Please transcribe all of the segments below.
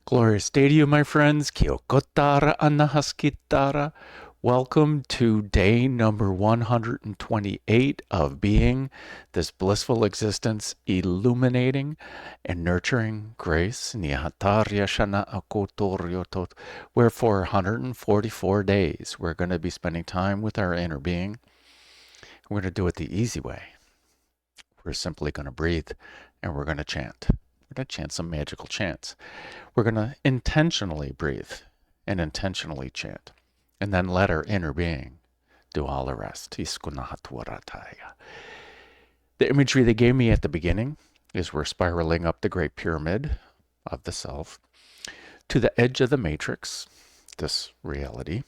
Glorious day to you, my friends. Kia kotara anahaskitara. Welcome to day number 128 of being this blissful existence, illuminating and nurturing grace. Nihatarya shana akotoryotot. Where for 144 days, we're going to be spending time with our inner being. We're going to do it the easy way. We're simply going to breathe and we're going to chant. We're going to chant some magical chants. We're going to intentionally breathe and intentionally chant, and then let our inner being do all the rest. The imagery they gave me at the beginning is we're spiraling up the Great Pyramid of the Self to the edge of the matrix, this reality.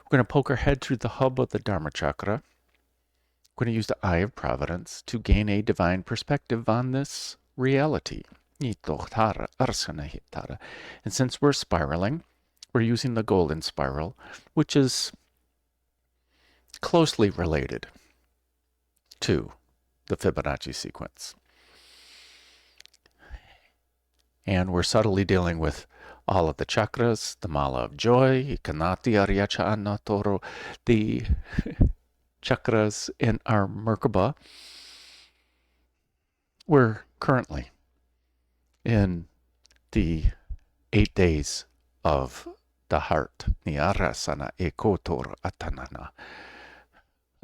We're going to poke our head through the hub of the Dharma chakra. We're going to use the Eye of Providence to gain a divine perspective on this reality. And since we're spiraling, we're using the golden spiral, which is closely related to the Fibonacci sequence. And we're subtly dealing with all of the chakras, the Mala of Joy, the chakras in our Merkaba. We're currently in the 8 days of the heart. Niyarasana ekotor atanana.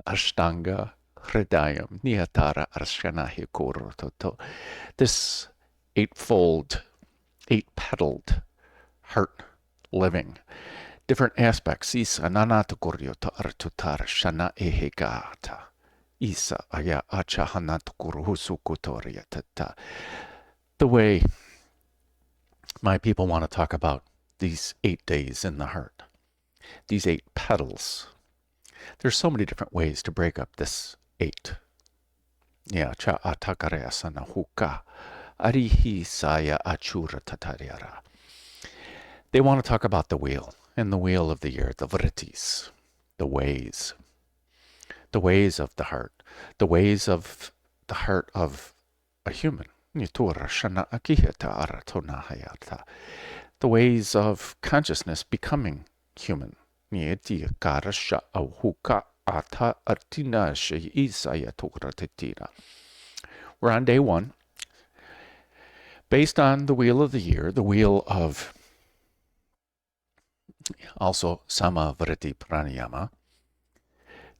Ashtanga hridayam niyatara arshana hikorototo. This eightfold, eight-petaled heart living. Different aspects. Isa nanatakuryota artutar shana ehegata. Isa aya achahanatakuruhusukutoriatata. The way my people want to talk about these 8 days in the heart, these 8 petals. There's so many different ways to break up this 8. Yeah, cha atakareasana huka arihi saya achura tatariara. They want to talk about the wheel, and the wheel of the year, the vrittis, the ways of the heart, the ways of the heart of a human. The ways of consciousness becoming human. We're on day 1. Based on the wheel of the year, the wheel of also Samavriti Pranayama,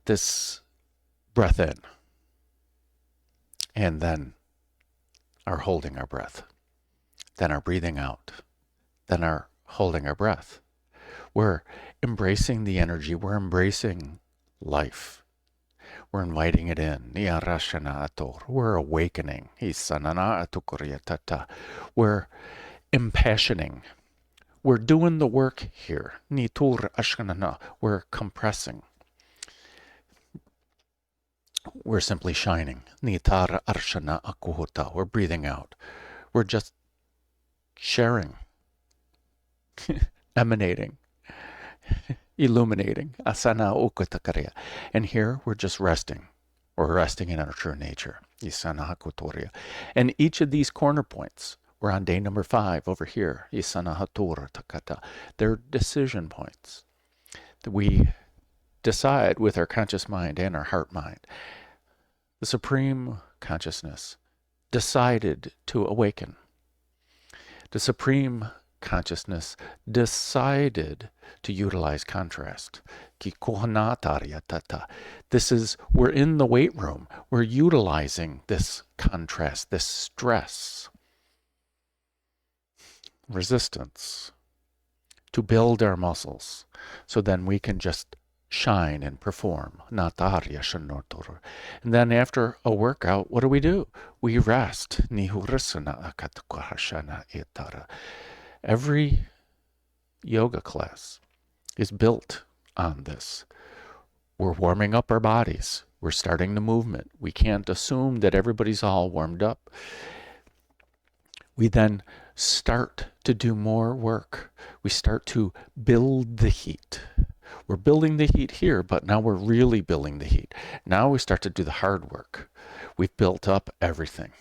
this breath in, and then our holding our breath, then our breathing out, then our holding our breath. We're embracing the energy, we're embracing life. We're inviting it in. We're awakening. We're impassioning. We're doing the work here. We're compressing. We're simply shining. We're breathing out. We're just sharing, emanating, illuminating. And here we're just resting. We're resting in our true nature. And each of these corner points, we're on day number 5 over here. They're decision points that we decide with our conscious mind and our heart mind. The Supreme Consciousness decided to awaken. The Supreme Consciousness decided to utilize contrast. This is, we're in the weight room. We're utilizing this contrast, this stress, resistance, to build our muscles so then we can just shine and perform. And then after a workout, what do? We rest. Every yoga class is built on this. We're warming up our bodies. We're starting the movement. We can't assume that everybody's all warmed up. We then start to do more work. We start to build the heat. We're building the heat here, but now we're really building the heat. Now we start to do the hard work. We've built up everything.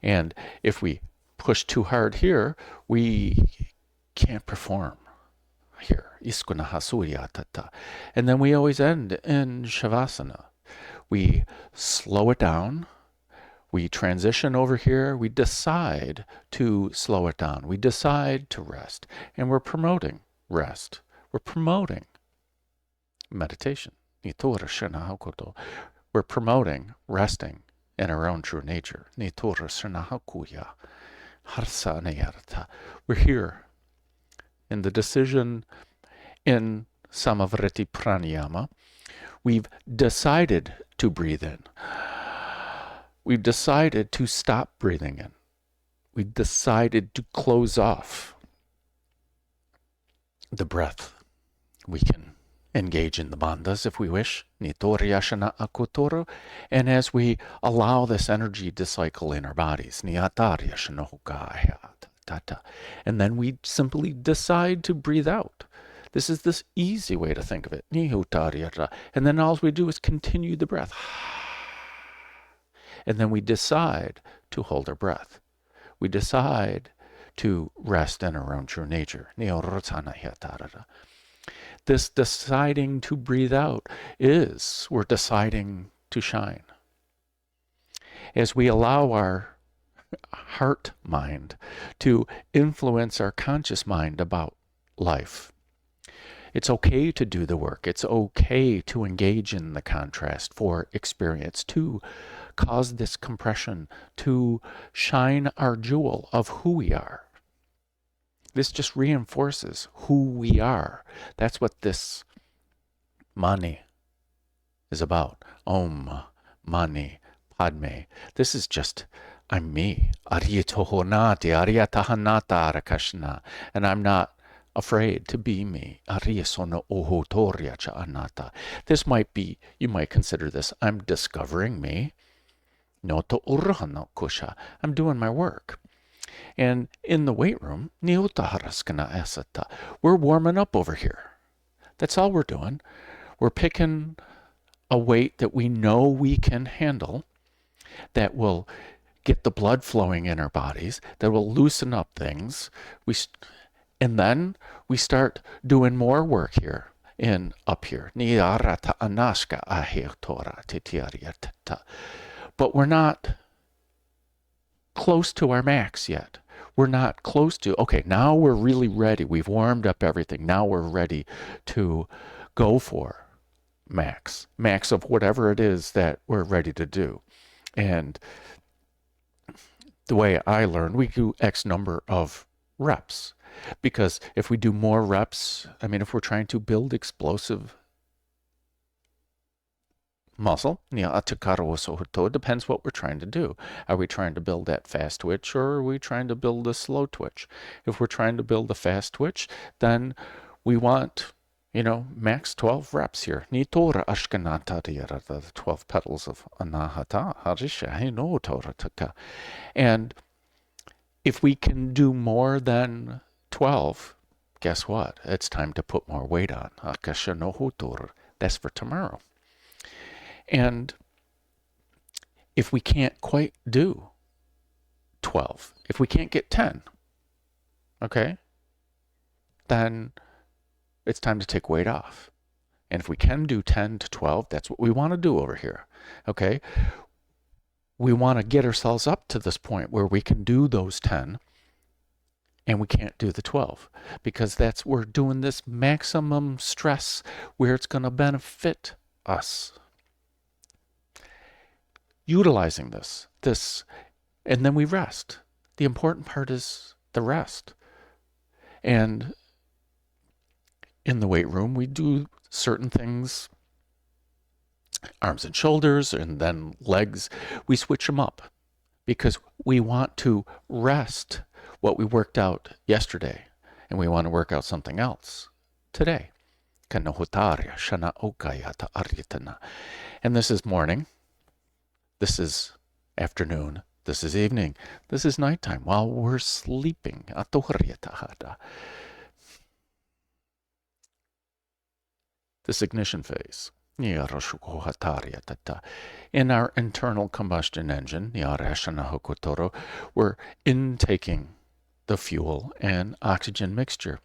And if we push too hard here, we can't perform here. And then we always end in Shavasana. We slow it down. We transition over here. We decide to slow it down. We decide to rest. And we're promoting rest. We're promoting meditation. We're promoting resting in our own true nature. We're here in the decision in Samavriti Pranayama. We've decided to breathe in. We've decided to stop breathing in. We've decided to close off the breath. We can engage in the bandhas if we wish. And as we allow this energy to cycle in our bodies, and then we simply decide to breathe out. This is this easy way to think of it. And then all we do is continue the breath. And then we decide to hold our breath. We decide to rest in our own true nature. This deciding to breathe out is we're deciding to shine. As we allow our heart mind to influence our conscious mind about life, it's okay to do the work. It's okay to engage in the contrast for experience, to cause this compression, to shine our jewel of who we are. This just reinforces who we are. That's what this mani is about. Om, mani, padme. This is just, I'm me. Ariyatohonati, ariyatahanata arakashna. And I'm not afraid to be me. Ariyasono ohotorya cha anata. This might be, you might consider this, I'm discovering me. Noto urhano kusha. I'm doing my work. And in the weight room, we're warming up over here. That's all we're doing. We're picking a weight that we know we can handle, that will get the blood flowing in our bodies, that will loosen up things. And then we start doing more work here and up here. But we're not close to our max yet. We're not close to, okay, now we're really ready. We've warmed up everything. Now we're ready to go for max of whatever it is that we're ready to do. And the way I learned, we do X number of reps. Because if we do more reps, if we're trying to build explosive muscle, it depends what we're trying to do. Are we trying to build that fast twitch, or are we trying to build a slow twitch? If we're trying to build a fast twitch, then we want, max 12 reps here. Nitora ashkanata, the 12 petals of anahata, harisha, and if we can do more than 12, guess what? It's time to put more weight on. That's for tomorrow. And if we can't quite do 12, if we can't get 10, okay, then it's time to take weight off. And if we can do 10 to 12, that's what we want to do over here, okay? We want to get ourselves up to this point where we can do those 10 and we can't do the 12, because we're doing this maximum stress where it's going to benefit us. Utilizing this, and then we rest. The important part is the rest. And in the weight room, we do certain things, arms and shoulders, and then legs. We switch them up because we want to rest what we worked out yesterday, and we want to work out something else today. And this is morning. This is afternoon. This is evening. This is nighttime while we're sleeping. This ignition phase. In our internal combustion engine, we're intaking the fuel and oxygen mixture.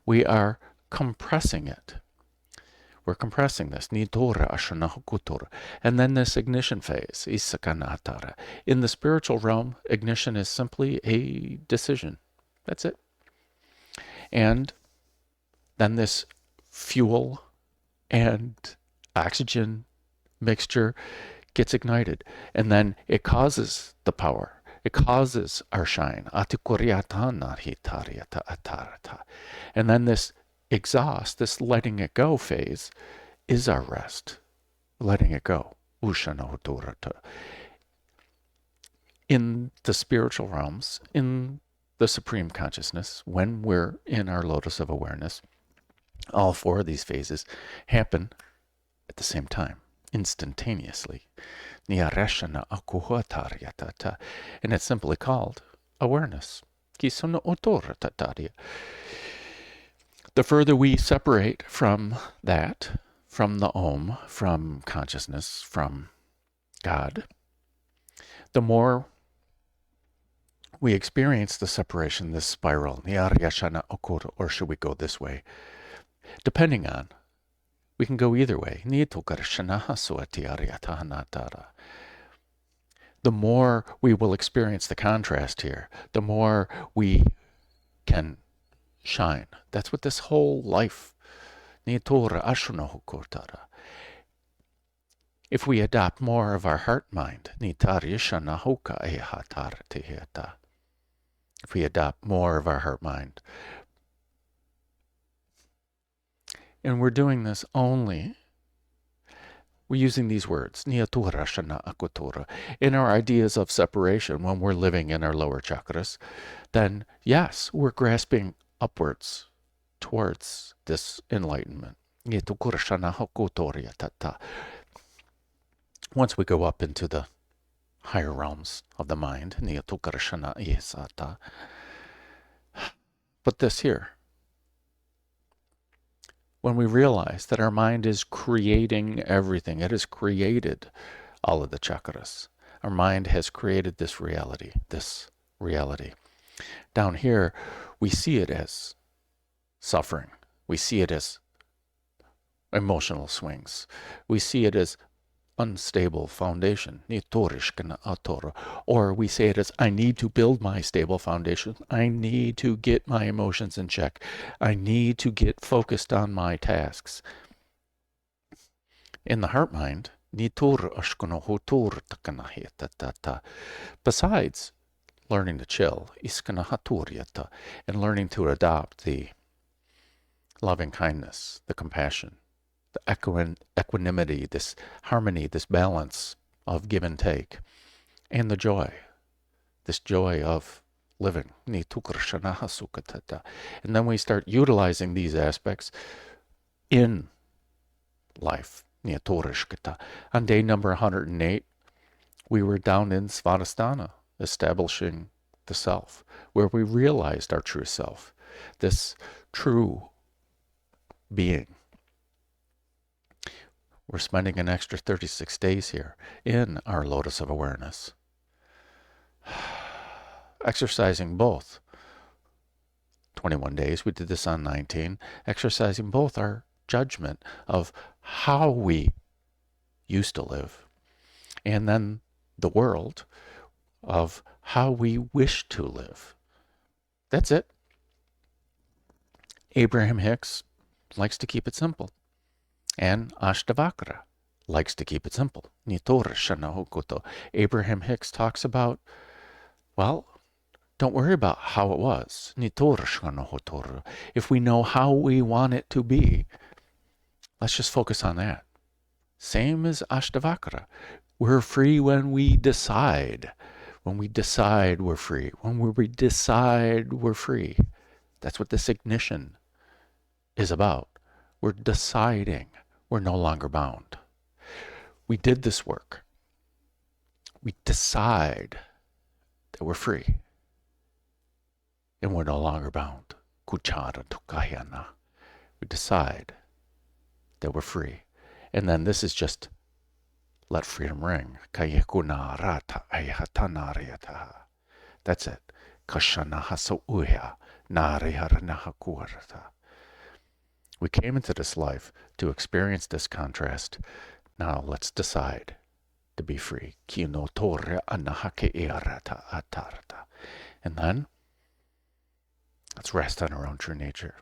We are compressing it. We're compressing this. And then this ignition phase. In the spiritual realm, ignition is simply a decision. That's it. And then this fuel and oxygen mixture gets ignited. And then it causes the power. It causes our shine. And then this exhaust, this letting it go phase, is our rest. Letting it go. In the spiritual realms, in the supreme consciousness, when we're in our lotus of awareness, all four of these phases happen at the same time, instantaneously. And it's simply called awareness. The further we separate from that, from the Om, from consciousness, from God, the more we experience the separation, this spiral, or should we go this way? Depending on, we can go either way. The more we will experience the contrast here, the more we can shine. That's what this whole life. If we adopt more of our heart mind, if we adopt more of our heart mind, and we're doing this only, we're using these words, in our ideas of separation when we're living in our lower chakras, then yes, we're grasping upwards towards this enlightenment. Once we go up into the higher realms of the mind, but this here, when we realize that our mind is creating everything, it has created all of the chakras. Our mind has created this reality, Down here, we see it as suffering. We see it as emotional swings. We see it as unstable foundation. Or we say it as, I need to build my stable foundation. I need to get my emotions in check. I need to get focused on my tasks. In the heart mind, besides learning to chill, and learning to adopt the loving kindness, the compassion, the equanimity, this harmony, this balance of give and take, and the joy, this joy of living. And then we start utilizing these aspects in life. On day number 108, we were down in Svadhisthana, establishing the self, where we realized our true self, this true being. We're spending an extra 36 days here in our lotus of awareness, exercising both. 21 days, we did this on 19, exercising both our judgment of how we used to live, and then the world of how we wish to live. That's it. Abraham Hicks likes to keep it simple. And Ashtavakra likes to keep it simple. Abraham Hicks talks about, well, don't worry about how it was. If we know how we want it to be, let's just focus on that. Same as Ashtavakra. We're free when we decide. When we decide, we're free. When we decide, we're free. That's what this ignition is about. We're deciding. We're no longer bound. We did this work. We decide that we're free. And we're no longer bound. Kuchara tukayana. We decide that we're free. And then this is just let freedom ring. Kayekunarata ayatanariataha. That's it. Kashanahasauya nariharanahakurata. We came into this life to experience this contrast. Now let's decide to be free. And then let's rest on our own true nature.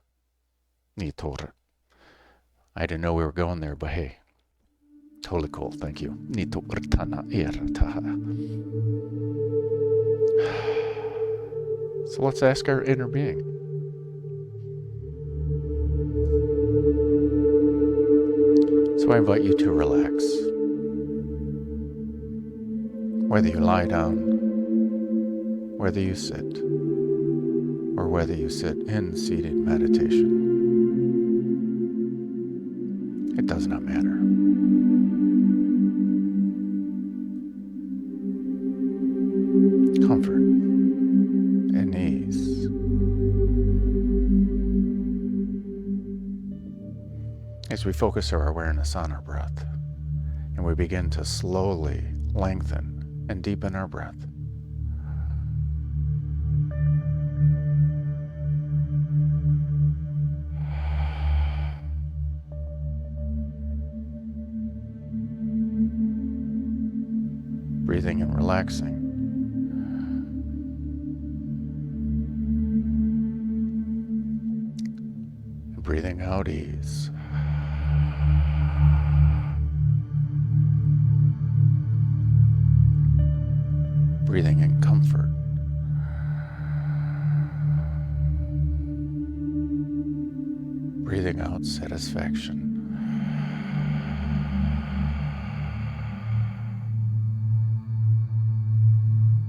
I didn't know we were going there, but hey, totally cool. Thank you. So let's ask our inner being. So I invite you to relax. Whether you lie down, whether you sit, or whether you sit in seated meditation, it does not matter. Comfort and ease. As we focus our awareness on our breath, and we begin to slowly lengthen and deepen our breath. Breathing and relaxing. And breathing out ease. Breathing in comfort. Breathing out satisfaction.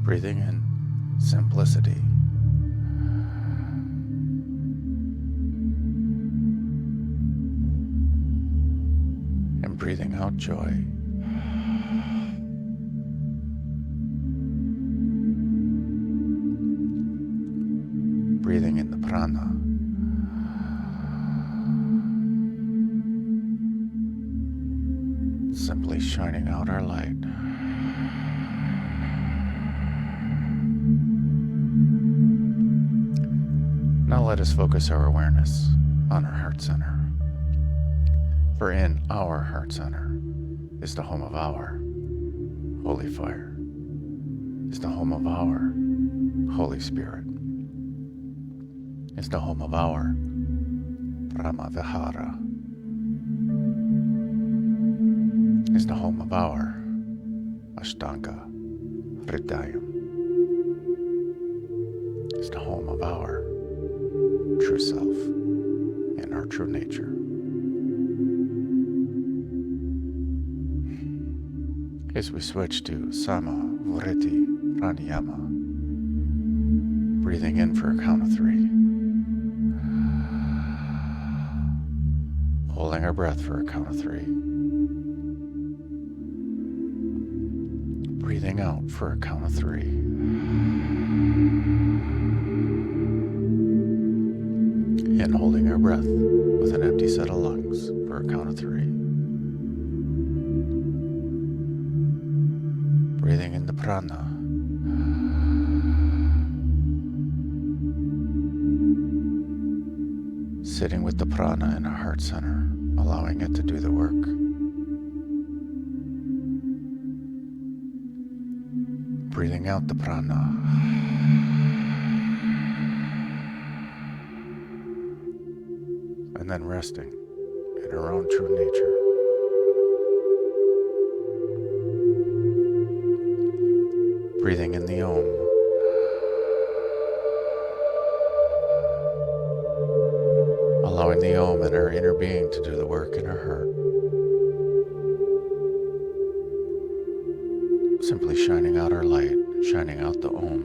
Breathing in simplicity. And breathing out joy. Breathing in the prana. Simply shining out our light. Now let us focus our awareness on our heart center. For in our heart center is the home of our Holy Fire, is the home of our Holy Spirit, is the home of our Brahma Vihara, is the home of our Ashtanga Hridayam, is the home of our true self and our true nature. As we switch to Sama Vritti Pranayama, breathing in for a count of 3. Holding our breath for a count of 3. Breathing out for a count of 3. And holding our breath with an empty set of lungs for a count of 3. Breathing in the prana. Sitting with the prana in our heart center, allowing it to do the work. Breathing out the prana. And then resting in our own true nature. Breathing in the Om. Allowing the Om and our inner being to do the work in our heart. Simply shining out our light, shining out the Om.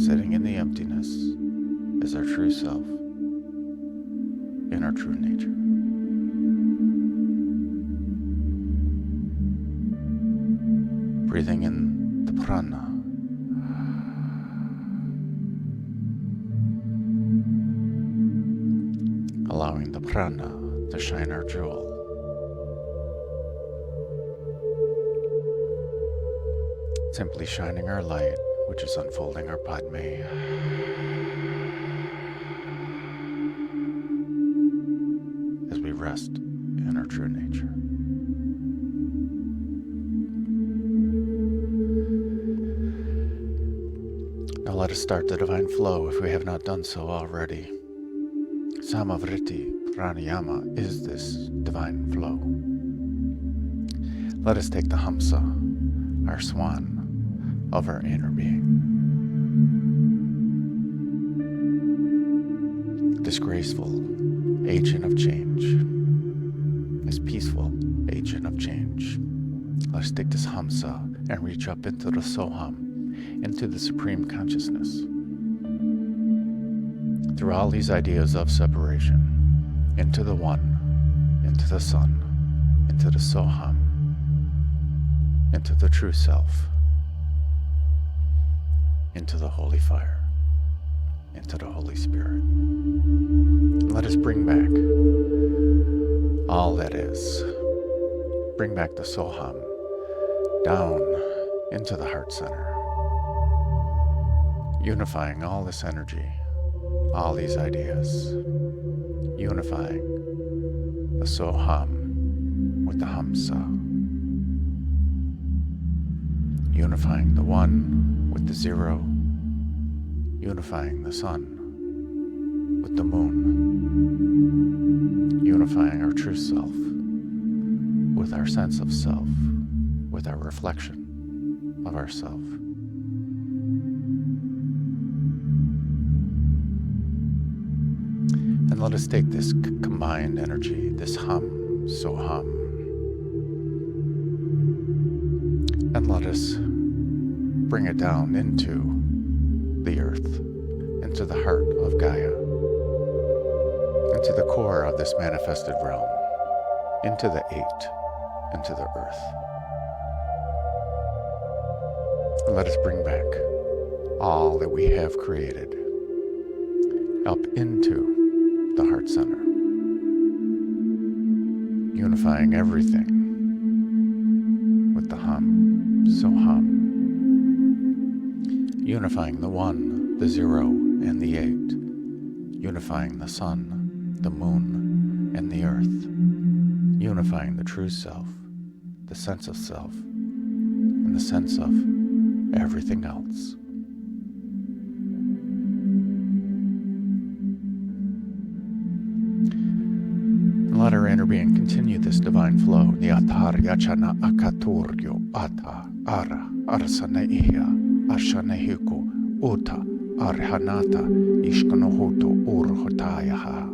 Sitting in the emptiness is our true self and our true nature. Breathing in the prana. allowing the prana to shine our jewel. Simply shining our light, which is unfolding our Padme. As we rest in our true nature. Now let us start the divine flow if we have not done so already. Samavriti Pranayama is this divine flow. Let us take the Hamsa, our swan, of our inner being. This graceful agent of change, this peaceful agent of change. Let us take this Hamsa and reach up into the Soham, into the Supreme Consciousness. Through all these ideas of separation, into the One, into the Sun, into the Soham, into the True Self, into the Holy Fire, into the Holy Spirit. Let us bring back all that is. Bring back the Soham down into the heart center, unifying all this energy, all these ideas, unifying the Soham with the Hamsa, unifying the One with the Zero, unifying the Sun with the Moon, unifying our true self with our sense of self, with our reflection of ourself. And let us take this combined energy, this hum, Soham, and let us bring it down into the earth, into the heart of Gaia, into the core of this manifested realm, into the eight, into the earth. And let us bring back all that we have created up into the heart center, unifying everything with the hum, Soham, unifying the One, the Zero, and the Eight, unifying the Sun, the Moon, and the Earth, unifying the true self, the sense of self, and the sense of everything else. And let our inner being continue this divine flow. Niatar yachana akaturyo ata ara arsanaiya ashanehiku uta arhanata ishkanohuto urhotayaha.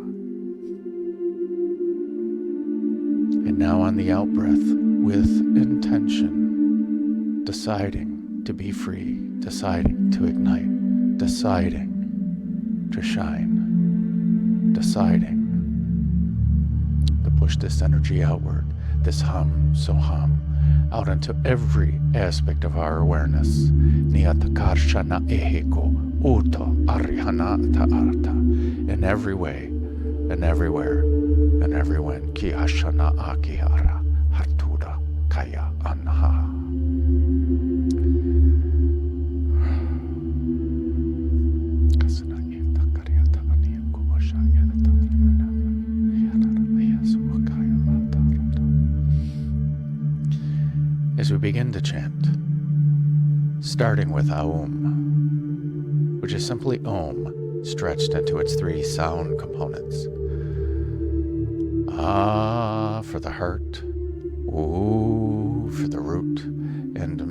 And now on the out breath, with intention, deciding to be free, deciding to ignite, deciding to shine, deciding to push this energy outward, this hum, Soham, out into every aspect of our awareness. Niyatakarshana ehiko uto arihanata arta. In every way, and everywhere, and everyone. Ki ashana akihara hartuda kaya anha. As we begin to chant, starting with Aum, which is simply Om stretched into its three sound components. Ah for the heart, Ooh for the root, and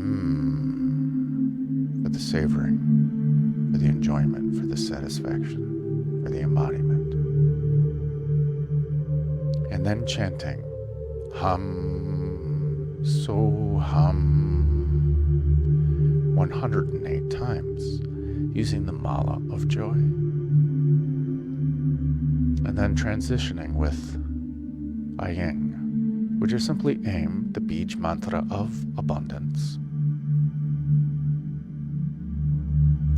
for the savoring, for the enjoyment, for the satisfaction, for the embodiment. And then chanting Hum, Soham 108 times using the Mala of Joy. And then transitioning with Ayeng, which is simply Aim, the Bij mantra of abundance.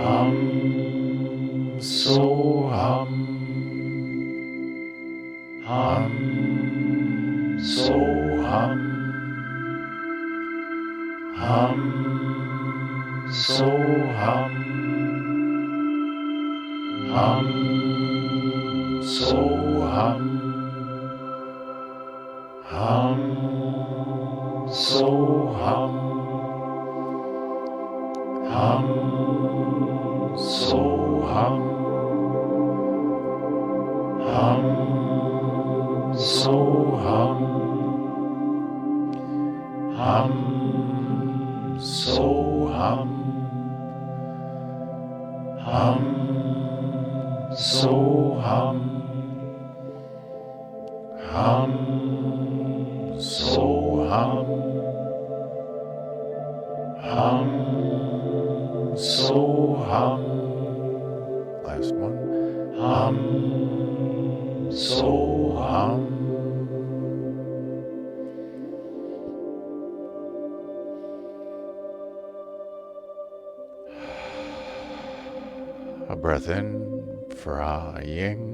Hum so hum. Hum so hum. Hum so hum. Hum so hum. Hum so hum. Hum so hum. Hum so hum. Hum so hum. Hum so hum. Hum so hum. Hum so hum. Last one. Hum so hum. A breath in for a ying.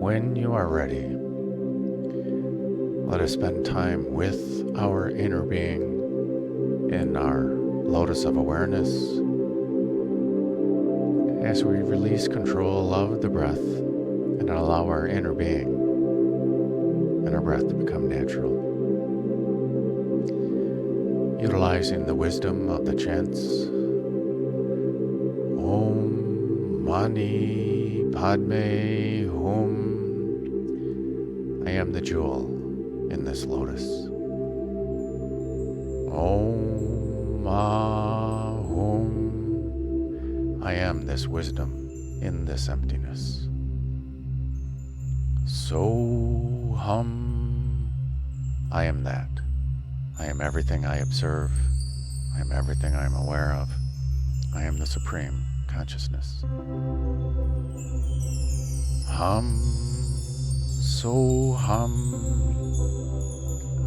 When you are ready, let us spend time with our inner being in our lotus of awareness as we release control of the breath and allow our inner being and our breath to become natural. Utilizing the wisdom of the chants Om Mani Padme Hum. I am the jewel in this lotus. Om Hum. I am this wisdom in this emptiness. So hum. I am that. I am everything I observe. I am everything I am aware of. I am the supreme consciousness. Hum. So hum.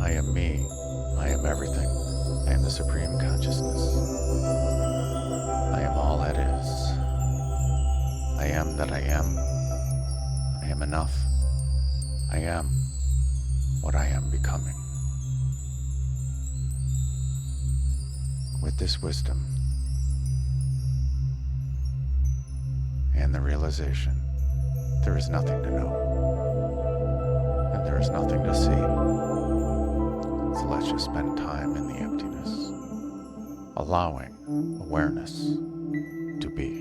I am me. I am everything. I am the supreme consciousness. I am all that is. I am that I am. I am enough. I am what I am becoming. With this wisdom and the realization there is nothing to know and there is nothing to see. So let's just spend time in the emptiness, allowing awareness to be.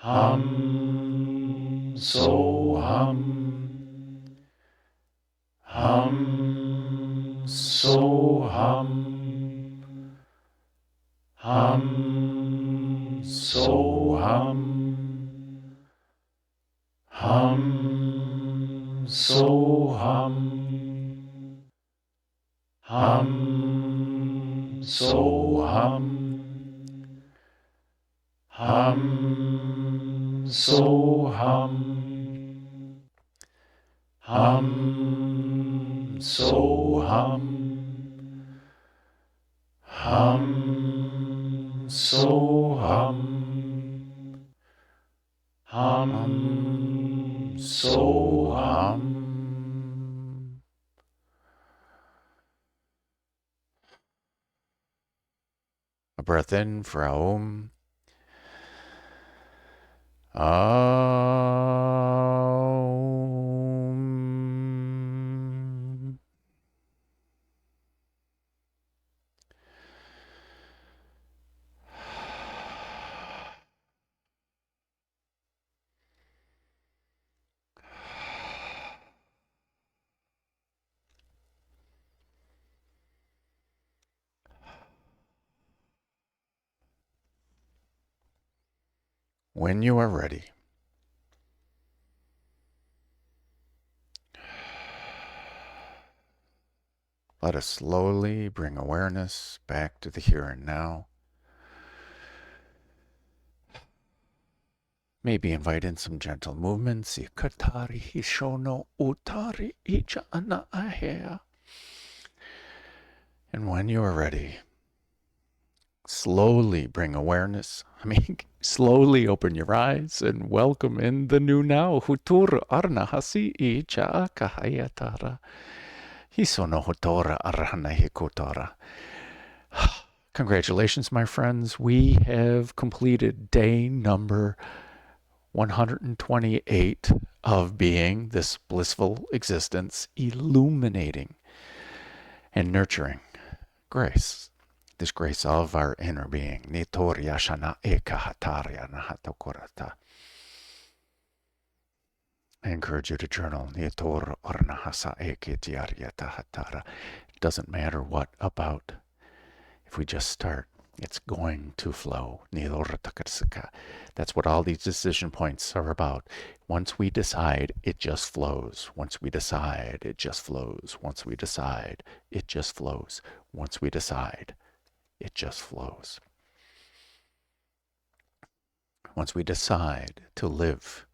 Hum so hum. Hum so hum. Hum so hum. Hum so hum. Hum so hum. Hum so hum. Hum so hum. Hum so hum. Hum so hum. A breath in for Aum. Aum. When you are ready, let us slowly bring awareness back to the here and now. Maybe invite in some gentle movements. Ikatari hishono utari icha ana ahea. And when you are ready, slowly bring awareness. Slowly open your eyes and welcome in the new now. Hutur arna hasi icha kahayatara. Hisono hutora arhana hikutara. Congratulations, my friends. We have completed day number 128 of being, this blissful existence, illuminating and nurturing grace. This grace of our inner being. Nitorya shana eka hatarya nahatokurata. I encourage you to journal. Nitor ornahasa eke diaryata hatara. It doesn't matter what about. If we just start, it's going to flow. That's what all these decision points are about. Once we decide, it just flows. Once we decide, it just flows. Once we decide, it just flows. Once we decide, it just flows. Once we decide to live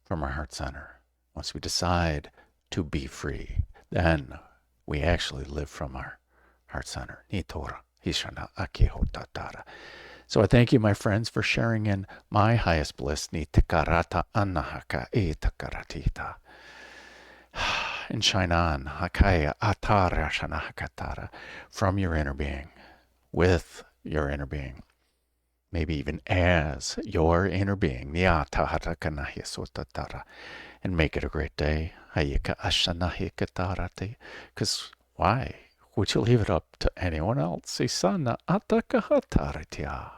from our heart center, once we decide to be free, then we actually live from our heart center. Nitora. So I thank you, my friends, for sharing in my highest bliss, Nitakarata Anahaka Etakaratita. And shine on, Hakaya Atara Shanahakatara, from your inner being, with your inner being, maybe even as your inner being, Niataharakanahisotatara, and make it a great day. Hayika Ashanahikatarati. Because why? Would you leave it up to anyone else? Isana atakahataritia.